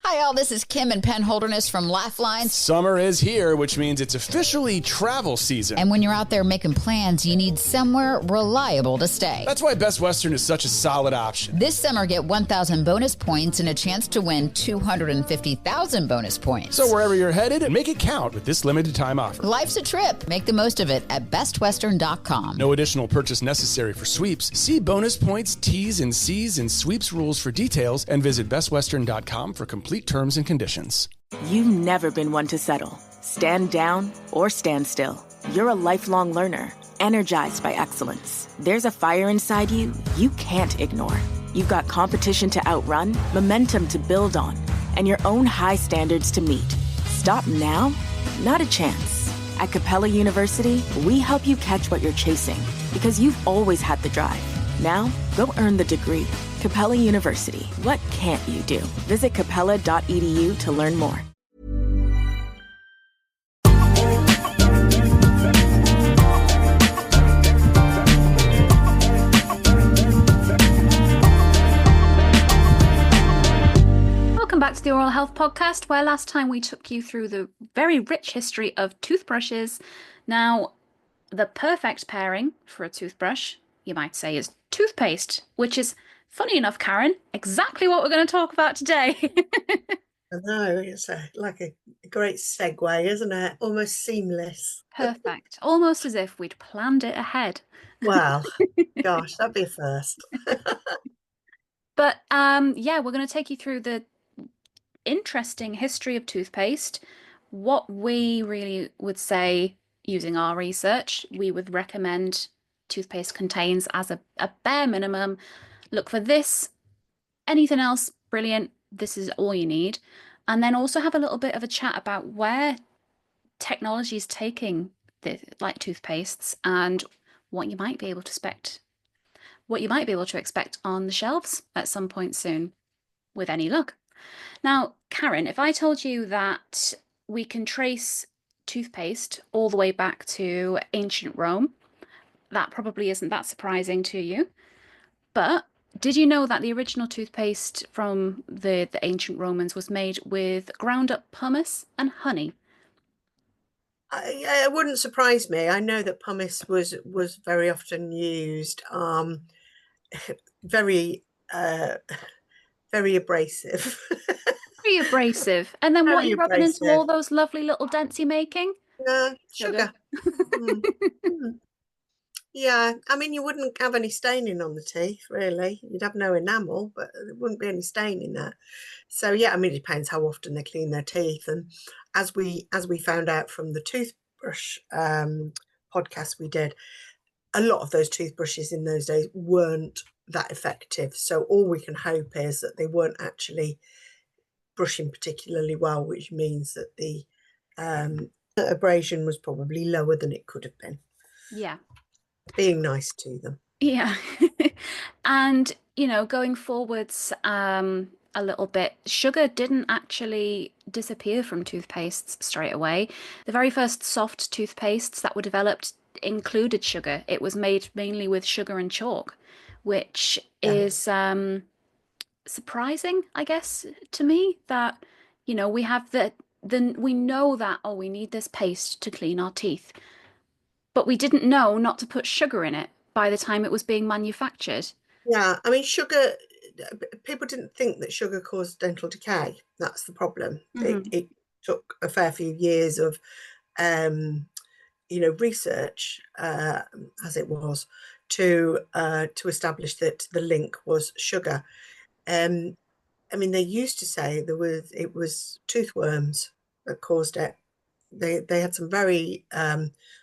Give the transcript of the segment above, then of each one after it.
Hi, all. This is Kim and Penn Holderness from Lifeline. Summer is here, which means it's officially travel season. And when you're out there making plans, you need somewhere reliable to stay. That's why Best Western is such a solid option. This summer, get 1,000 bonus points and a chance to win 250,000 bonus points. So wherever you're headed, make it count with this limited time offer. Life's a trip. Make the most of it at bestwestern.com. No additional purchase necessary for sweeps. See bonus points, T's and C's, and sweeps rules for details, and visit bestwestern.com for complete terms and conditions. You've never been one to settle. Stand down or stand still. You're a lifelong learner, energized by excellence. There's a fire inside you you can't ignore. You've got competition to outrun, momentum to build on, and your own high standards to meet. Stop now? Not a chance. At Capella University, we help you catch what you're chasing because you've always had the drive. Now, go earn the degree. Capella University. What can't you do? Visit capella.edu to learn more. Welcome back to the Oral Health Podcast, where last time we took you through the very rich history of toothbrushes. Now, the perfect pairing for a toothbrush, you might say, is toothpaste, which is, funny enough, Karen, exactly what we're going to talk about today. I know, it's like a great segue, isn't it? Almost seamless. Perfect. Almost as if we'd planned it ahead. Wow. Gosh, that'd be a first. But yeah, we're going to take you through the interesting history of toothpaste, what we really would say using our research we would recommend toothpaste contains as a bare minimum. Look for this, anything else, brilliant, this is all you need. And then also have a little bit of a chat about where technology is taking like toothpastes and what you might be able to expect on the shelves at some point soon, with any luck. Now, Karen, if I told you that we can trace toothpaste all the way back to ancient Rome, that probably isn't that surprising to you. But did you know that the original toothpaste from the ancient Romans was made with ground up pumice and honey? It wouldn't surprise me. I know that pumice was very often used. Very abrasive. Very abrasive. And then what are you rubbing into all those lovely little dents you're making? Sugar. Yeah, I mean, you wouldn't have any staining on the teeth, really. You'd have no enamel, but there wouldn't be any staining there. So yeah, I mean, it depends how often they clean their teeth. And as we found out from the toothbrush podcast we did, a lot of those toothbrushes in those days weren't that effective. So all we can hope is that they weren't actually brushing particularly well, which means that the abrasion was probably lower than it could have been. Yeah. Being nice to them. Yeah. And, going forwards a little bit, sugar didn't actually disappear from toothpastes straight away. The very first soft toothpastes that were developed included sugar. It was made mainly with sugar and chalk, which is surprising, I guess, to me, that, we have we know that, we need this paste to clean our teeth. But we didn't know not to put sugar in it by the time it was being manufactured. Yeah, I mean, sugar, people didn't think that sugar caused dental decay. That's the problem. Mm-hmm. It took a fair few years of, research, as it was, to establish that the link was sugar. I mean, they used to say it was toothworms that caused it. They had some very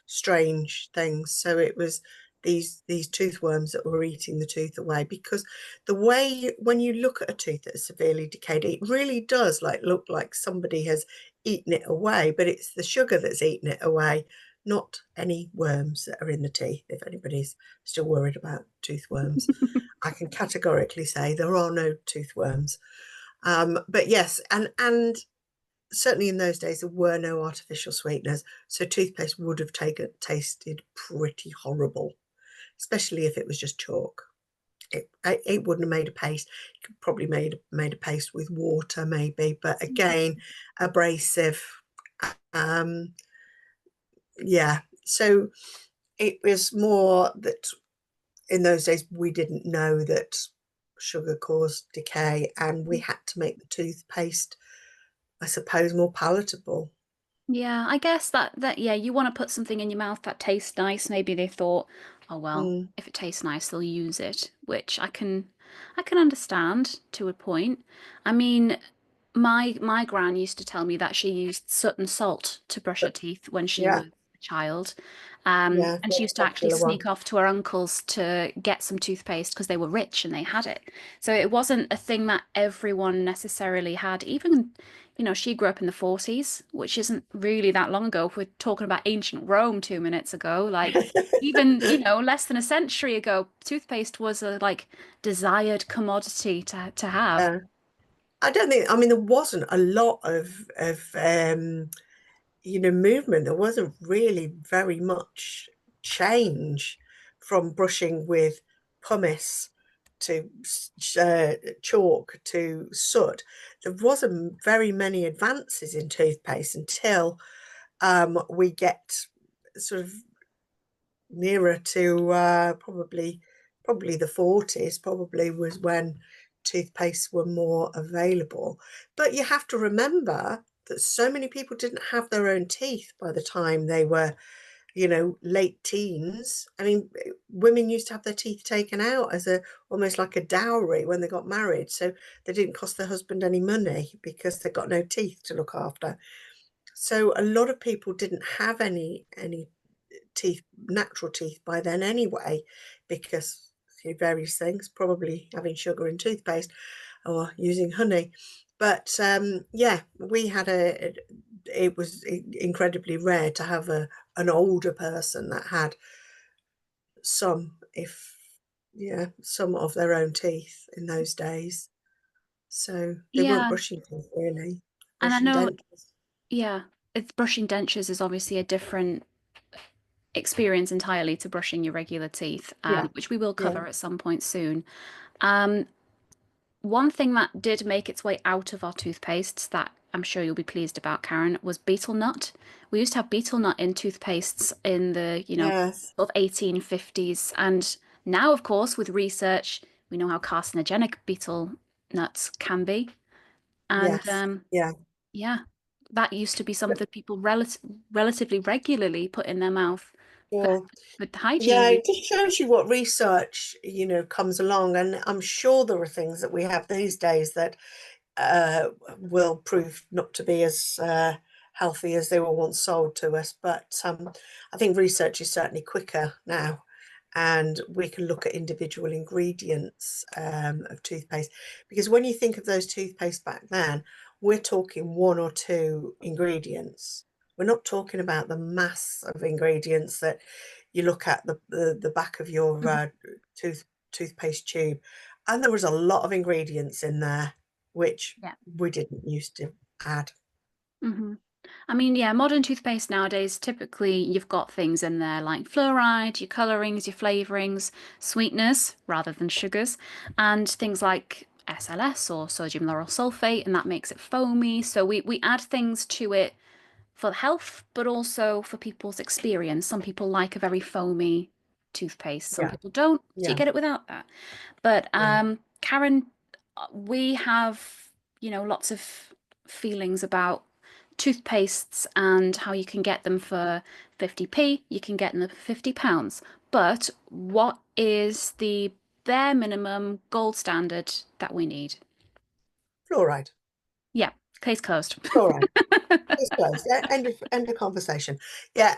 strange things. So it was these toothworms that were eating the tooth away, because the way, when you look at a tooth that's severely decayed, it really does look like somebody has eaten it away, but it's the sugar that's eaten it away, not any worms that are in the teeth. If anybody's still worried about toothworms, I can categorically say there are no toothworms. But yes, and certainly in those days, there were no artificial sweeteners, so toothpaste would have tasted pretty horrible, especially if it was just chalk. it wouldn't have made a paste. You could probably made a paste with water maybe, but again, abrasive. Yeah, so it was more that in those days we didn't know that sugar caused decay, and we had to make the toothpaste, I suppose, more palatable. Yeah, I guess that yeah, you want to put something in your mouth that tastes nice. Maybe they thought, oh well, Mm, if it tastes nice, they'll use it, which I can understand to a point. I mean, my gran used to tell me that she used soot and salt to brush her but teeth when she yeah, was a child. yeah, And she very used to actually popular sneak one. off to her uncle's to get some toothpaste because they were rich and they had it. So it wasn't a thing that everyone necessarily had. Even, she grew up in the 40s, which isn't really that long ago. If we're talking about ancient Rome 2 minutes ago, like even, less than a century ago, toothpaste was a like desired commodity to have. Yeah. I don't think, I mean, there wasn't a lot of movement. There wasn't really very much change from brushing with pumice to chalk to soot. There wasn't very many advances in toothpaste until we get sort of nearer to probably the 40s, probably was when toothpastes were more available. But you have to remember that so many people didn't have their own teeth by the time they were, late teens. I mean, women used to have their teeth taken out as almost like a dowry when they got married, so they didn't cost their husband any money because they got no teeth to look after. So a lot of people didn't have any teeth, natural teeth by then anyway, because various things, probably having sugar in toothpaste or using honey. But yeah, we had it was incredibly rare to have an older person that had some, if yeah, some of their own teeth in those days. So they weren't Yeah, brushing teeth really, and I brushing know, dentures. yeah, it's brushing dentures is obviously a different experience entirely to brushing your regular teeth, Yeah, which we will yeah, cover at some point soon. Um, One thing that did make its way out of our toothpastes that I'm sure you'll be pleased about, Karen, was betel nut. We used to have betel nut in toothpastes in the, yes, sort of 1850s. And now, of course, with research, we know how carcinogenic betel nuts can be. And yes, yeah. yeah, that used to be something people relatively regularly put in their mouth for, Sure. for Yeah, hygiene. it just shows you what research, comes along. And I'm sure there are things that we have these days that uh, will prove not to be as healthy as they were once sold to us. But I think research is certainly quicker now, and we can look at individual ingredients of toothpaste. Because when you think of those toothpaste back then, we're talking one or two ingredients. We're not talking about the mass of ingredients that you look at the back of your Mhm. toothpaste tube, and there was a lot of ingredients in there which Yeah. we didn't used to add. Hmm. I mean, yeah, modern toothpaste nowadays, typically you've got things in there like fluoride, your colorings, your flavorings, sweeteners rather than sugars, and things like SLS or sodium lauryl sulfate, and that makes it foamy. So we add things to it for health, but also for people's experience. Some people like a very foamy toothpaste, some Yeah, people don't, so you yeah, get it without that. But yeah. Karen, we have, lots of feelings about toothpastes and how you can get them for 50p, you can get them for £50. But what is the bare minimum gold standard that we need? Fluoride, Yeah, case closed. fluoride. It's closed. End of conversation. Yeah,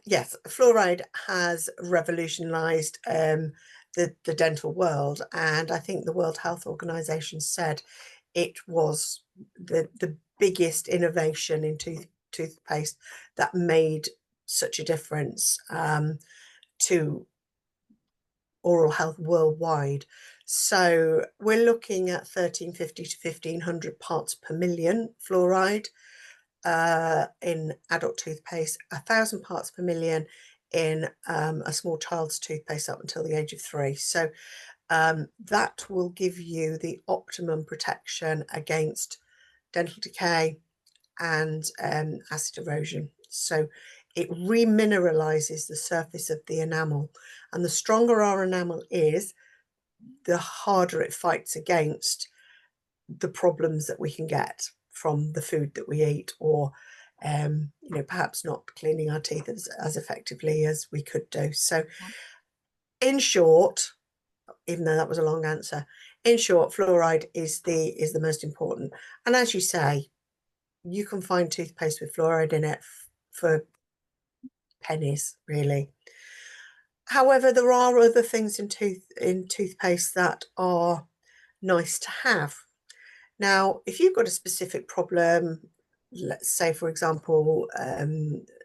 yes, fluoride has revolutionized the dental world, and I think the World Health Organization said it was the biggest innovation in toothpaste that made such a difference to oral health worldwide. So we're looking at 1350 to 1500 parts per million fluoride in adult toothpaste, 1,000 parts per million in a small child's toothpaste up until the age of 3. So that will give you the optimum protection against dental decay and acid erosion. So it remineralizes the surface of the enamel, and the stronger our enamel is, the harder it fights against the problems that we can get from the food that we eat, or perhaps not cleaning our teeth as effectively as we could do. So in short, even though that was a long answer, in short, fluoride is the most important. And as you say, you can find toothpaste with fluoride in it for pennies, really. However, there are other things in toothpaste that are nice to have. Now, if you've got a specific problem, let's say, for example,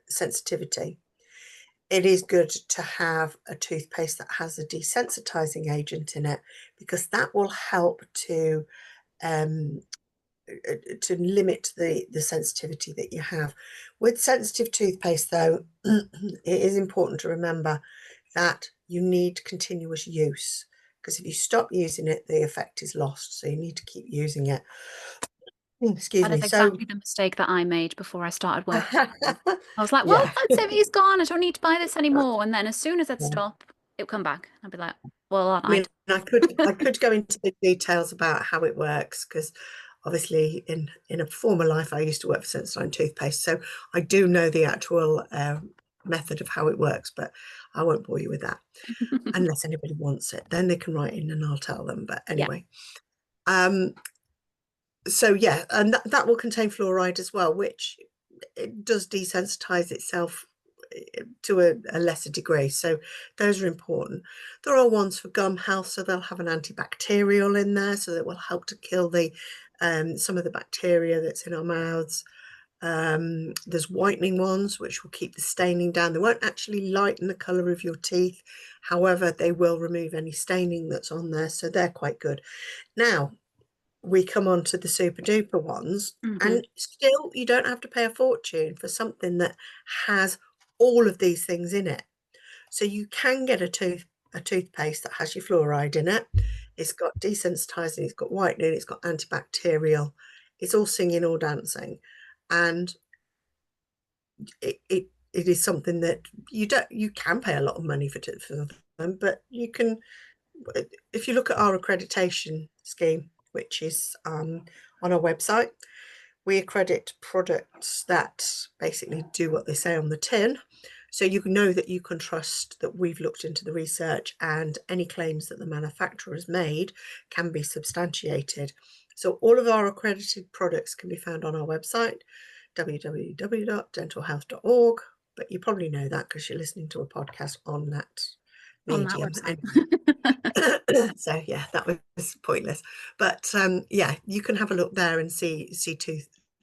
sensitivity, it is good to have a toothpaste that has a desensitizing agent in it, because that will help to limit the sensitivity that you have. With sensitive toothpaste, though, it is important to remember that you need continuous use, because if you stop using it, the effect is lost. So you need to keep using it. Excuse That me. is exactly the mistake that I made before I started working. So I was like, well, yeah. sensitivity has gone. I don't need to buy this anymore. And then as soon as I'd stop, it would come back. I'd be like, well, aren't I mean, I could go into the details about how it works, because obviously in a former life I used to work for Sensodyne toothpaste, so I do know the actual method of how it works, but I won't bore you with that. Unless anybody wants it, then they can write in and I'll tell them. But anyway, so yeah, and that will contain fluoride as well, which it does desensitize itself to a lesser degree. So those are important. There are ones for gum health, so they'll have an antibacterial in there, so that will help to kill the some of the bacteria that's in our mouths. There's whitening ones which will keep the staining down. They won't actually lighten the color of your teeth, however they will remove any staining that's on there, so they're quite good. Now we come on to the super duper ones, and still you don't have to pay a fortune for something that has all of these things in it. So you can get a toothpaste that has your fluoride in it. It's got desensitizing, it's got whitening, it's got antibacterial. It's all singing, all dancing, and it is something that you can pay a lot of money for them, but you can, if you look at our accreditation scheme, which is on our website, we accredit products that basically do what they say on the tin. So you know that you can trust that we've looked into the research, and any claims that the manufacturer has made can be substantiated. So all of our accredited products can be found on our website, www.dentalhealth.org. But you probably know that because you're listening to a podcast on that medium. So yeah, that was pointless. But yeah, you can have a look there and see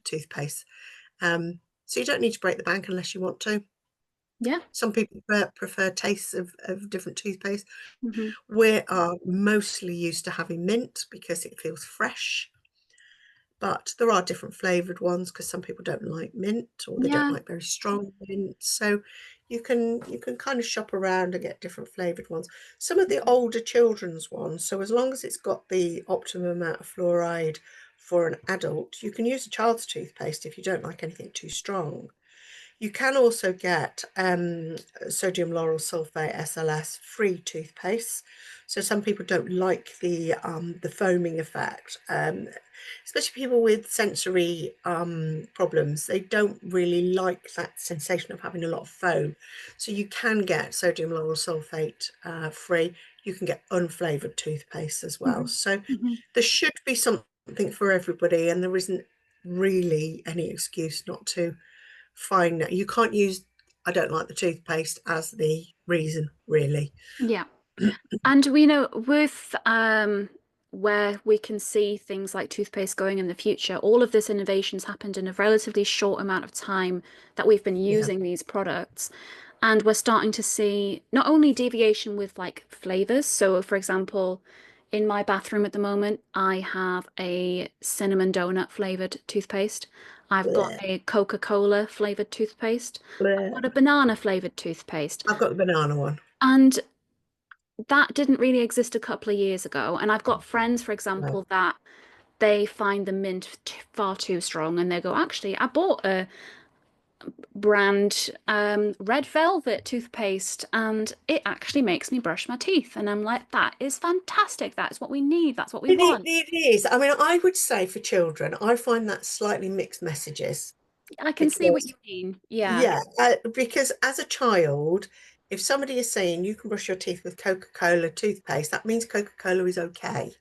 toothpaste. So you don't need to break the bank unless you want to. Yeah. Some people prefer tastes of different toothpaste. We are mostly used to having mint because it feels fresh. But there are different flavoured ones, because some people don't like mint, or they don't like very strong mint. So you can kind of shop around and get different flavoured ones. Some of the older children's ones, so as long as it's got the optimum amount of fluoride for an adult, you can use a child's toothpaste if you don't like anything too strong. You can also get sodium lauryl sulfate SLS free toothpaste. So some people don't like the foaming effect, especially people with sensory problems. They don't really like that sensation of having a lot of foam. So you can get sodium lauryl sulfate free. You can get unflavoured toothpaste as well. So there should be something for everybody, and there isn't really any excuse not to find that. You can't use I don't like the toothpaste as the reason, really. Yeah. And we know with where we can see things like toothpaste going in the future, all of this innovation's happened in a relatively short amount of time that we've been using these products. And we're starting to see not only deviation with like flavors. So for example, in my bathroom at the moment, I have a cinnamon donut flavored toothpaste. I've got a Coca-Cola flavored toothpaste. I've got a banana flavored toothpaste. I've got the banana one. And that didn't really exist a couple of years ago. And I've got friends, for Right. example, that they find the mint far too strong, and they go, actually, I bought a brand red velvet toothpaste and it actually makes me brush my teeth. And I'm like, that is fantastic. That's what we need. That's what we want. It is. I mean, I would say for children, I find that slightly mixed messages I can see what because, you mean. Yeah. yeah, because as a child, if somebody is saying you can brush your teeth with Coca-Cola toothpaste, that means Coca-Cola is okay.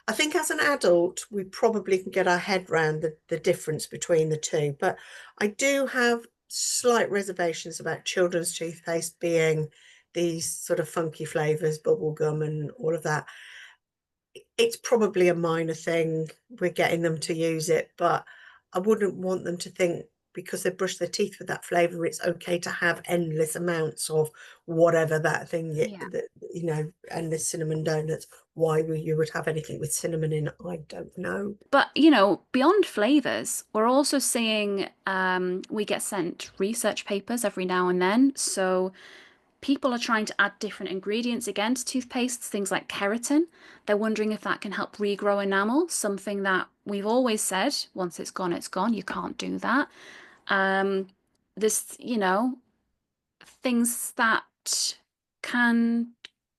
I think as an adult, we probably can get our head around the difference between the two. But I do have slight reservations about children's toothpaste being these sort of funky flavors, bubble gum and all of that. It's probably a minor thing. We're getting them to use it, but I wouldn't want them to think because they brush their teeth with that flavor, it's okay to have endless amounts of whatever that thing, Yeah. that, you know, endless cinnamon donuts. Why you would have anything with cinnamon in it, I don't know. But, you know, beyond flavors, we're also seeing we get sent research papers every now and then. So people are trying to add different ingredients again to toothpastes, things like keratin. They're wondering if that can help regrow enamel, something that we've always said, once it's gone, it's gone. You can't do that. Um, this, you know, things that can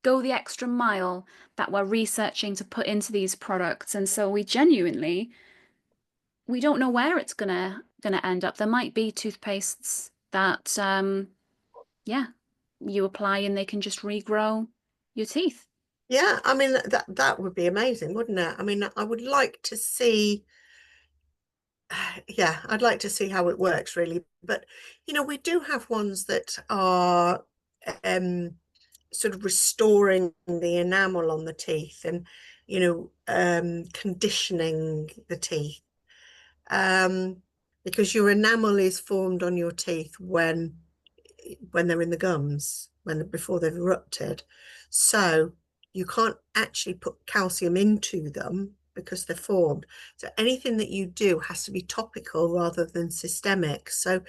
go the extra mile that we're researching to put into these products. And so we don't know where it's gonna end up. There might be toothpastes that yeah, you apply and they can just regrow your teeth. Yeah, I mean that would be amazing, wouldn't it? I mean, I would like to see, yeah, I'd like to see how it works really. But you know, we do have ones that are sort of restoring the enamel on the teeth and, you know, conditioning the teeth. Um, because your enamel is formed on your teeth when they're in the gums, before they've erupted. So you can't actually put calcium into them because they're formed. So anything that you do has to be topical rather than systemic. So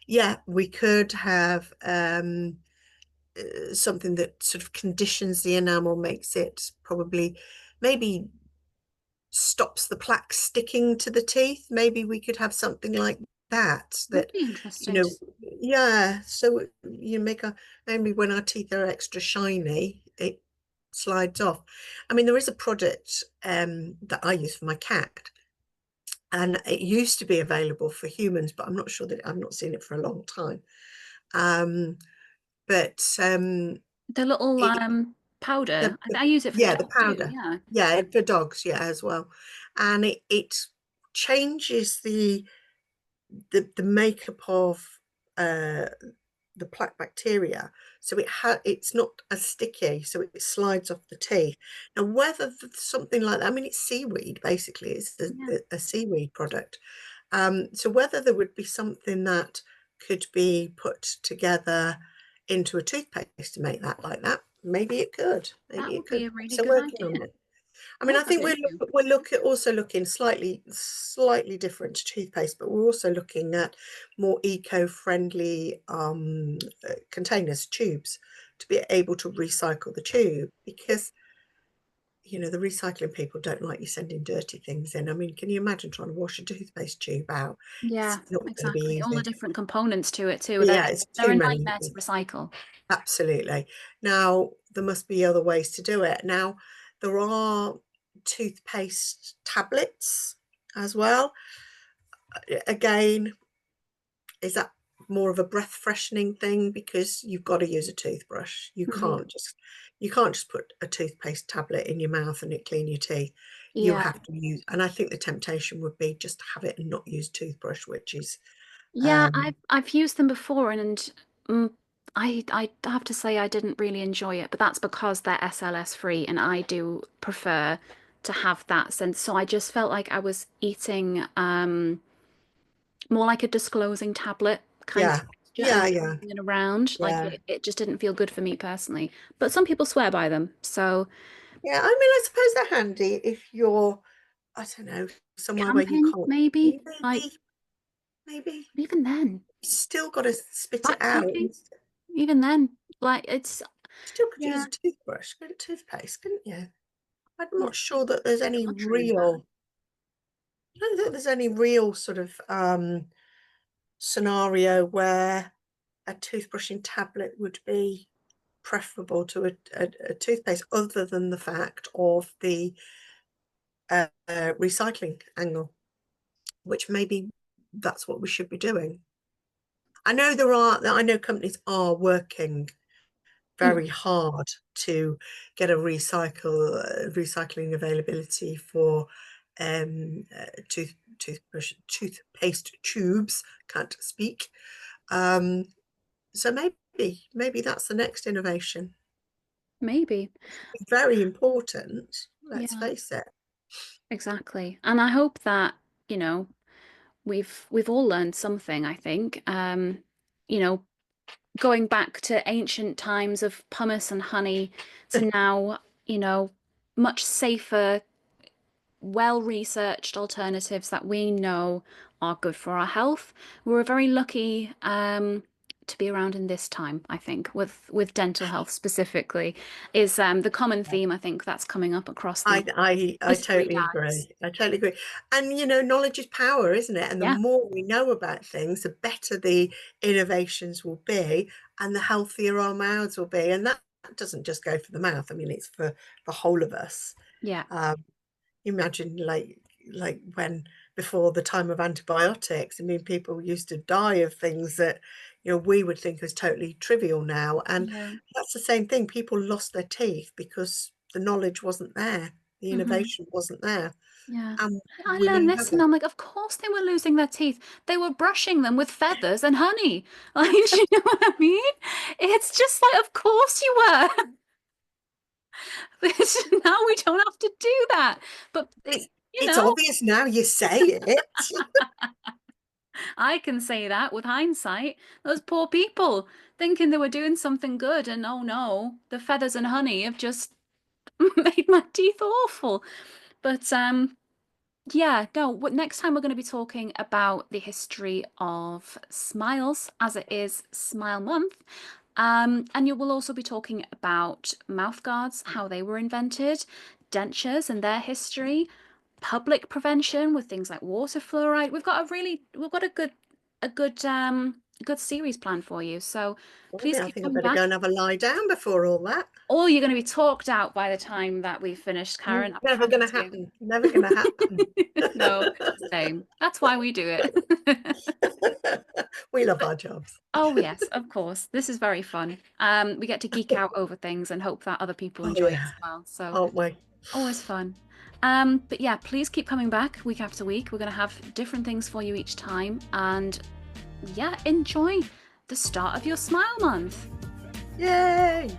yeah, we could have something that sort of conditions the enamel, makes it probably maybe stops the plaque sticking to the teeth. Maybe we could have something like That'd that, be you interesting to know, see. yeah. So you make a, maybe when our teeth are extra shiny, it slides off. I mean, there is a product that I use for my cat, and it used to be available for humans, but I'm not sure that I've not seen it for a long time. Um, but The little it, powder. the I use it for the yeah, the dog too. powder, Yeah. yeah, for dogs, yeah, as well, and it changes the makeup of uh the plaque bacteria, so it's not as sticky, so it slides off the teeth. Now whether something like that, I mean, it's seaweed, basically it's Yeah. a seaweed product, so whether there would be something that could be put together into a toothpaste to make that like that, maybe it could, That maybe it would be could. a really So good working on idea. it. I mean, We'll I look think into. also looking slightly different to toothpaste, but we're also looking at more eco-friendly containers, tubes, to be able to recycle the tube, because you know the recycling people don't like you sending dirty things in. I mean, can you imagine trying to wash a toothpaste tube out? It's Yeah, not going to be exactly. All the easy. different components to it too. Yeah, it's They're too a many. nightmare to recycle. Absolutely. Now, there must be other ways to do it. Now, there are toothpaste tablets as well. Again, is that more of a breath freshening thing? Because you've got to use a toothbrush. Mhm. You can't just put a toothpaste tablet in your mouth and it clean your teeth. You Yeah. have to use, and I think the temptation would be just to have it and not use toothbrush, which is Yeah, um I've used them before and mm, I have to say I didn't really enjoy it, but that's because they're SLS free and I do prefer to have that sense. So I just felt like I was eating more like a disclosing tablet kind of yeah, texture and yeah, yeah, swirling it around. Like yeah. it just didn't feel good for me personally. But some people swear by them. So Yeah, I mean, I suppose they're handy if you're, I don't know, somewhere where you camping, can't. maybe, like Maybe, maybe even then, you still got to spit it out. backpacking, even then, like it's. Still could use Yeah. a toothbrush, couldn't toothpaste, couldn't you? I'm not sure that there's any real. I don't think there's any real sort of scenario where a toothbrushing tablet would be preferable to a toothpaste, other than the fact of the recycling angle, which maybe that's what we should be doing. I know companies are working very hard to get a recycling availability for toothpaste tubes. Can't speak. So maybe that's the next innovation. Maybe. It's very important. Let's Yeah, face it. exactly. And I hope that, you know, we've all learned something, I think. You know, going back to ancient times of pumice and honey to now, you know, much safer, well-researched alternatives that we know are good for our health. We're very lucky to be around in this time, I think, with dental health specifically, is the common theme, I think, that's coming up across the I history totally tags. agree. I totally agree. And knowledge is power, isn't it? And the Yeah, more we know about things, the better the innovations will be, and the healthier our mouths will be. And that doesn't just go for the mouth. I mean, it's for the whole of us. yeah, Imagine like when before the time of antibiotics, I mean, people used to die of things that we would think as totally trivial now, and yeah. that's the same thing. People lost their teeth because the knowledge wasn't there, the innovation wasn't there, Yeah. and I we learned now this have and it. I'm like, of course they were losing their teeth. They were brushing them with feathers and honey. Like, do you know what I mean? It's just like, of course you were. Now we don't have to do that. But It's obvious now you say it. I can say that with hindsight. Those poor people thinking they were doing something good, and oh no, the feathers and honey have just made my teeth awful. But yeah, no, next time we're going to be talking about the history of smiles, as it is Smile Month. And you will also be talking about mouth guards, how they were invented, dentures and their history, public prevention with things like water fluoride. We've got a good series planned for you. So please I keep think I coming better back. go and have a lie down before all that. Or you're going to be talked out by the time that we've finished, Karen. I Never going to promise you. happen. Never going to happen. No, same. That's why we do it. We love our jobs. Oh yes, of course. This is very fun. We get to geek out over things and hope that other people Oh, enjoy it yeah. as well. So Aren't we? always fun. But yeah, please keep coming back week after week. We're going to have different things for you each time. And yeah, enjoy the start of your Smile Month. Yay!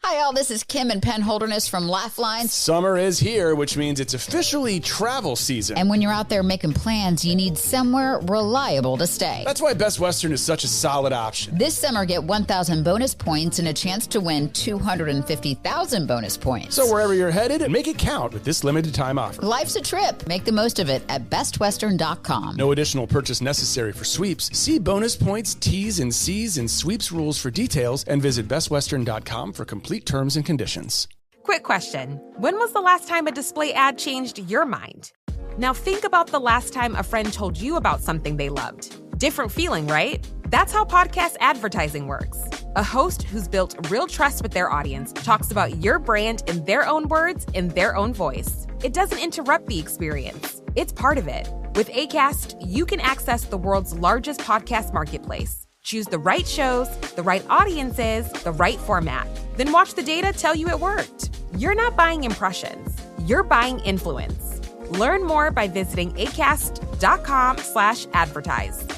Hi, all. This is Kim and Penn Holderness from Lifeline. Summer is here, which means it's officially travel season. And when you're out there making plans, you need somewhere reliable to stay. That's why Best Western is such a solid option. This summer, get 1,000 bonus points and a chance to win 250,000 bonus points. So wherever you're headed, make it count with this limited time offer. Life's a trip. Make the most of it at bestwestern.com. No additional purchase necessary for sweeps. See bonus points, T's and C's, and sweeps rules for details, and visit bestwestern.com for complete terms and conditions. Quick question. When was the last time a display ad changed your mind? Now think about the last time a friend told you about something they loved. Different feeling, right? That's how podcast advertising works. A host who's built real trust with their audience talks about your brand in their own words, in their own voice. It doesn't interrupt the experience. It's part of it. With Acast, you can access the world's largest podcast marketplace. Choose the right shows, the right audiences, the right format. Then watch the data tell you it worked. You're not buying impressions. You're buying influence. Learn more by visiting acast.com/advertise.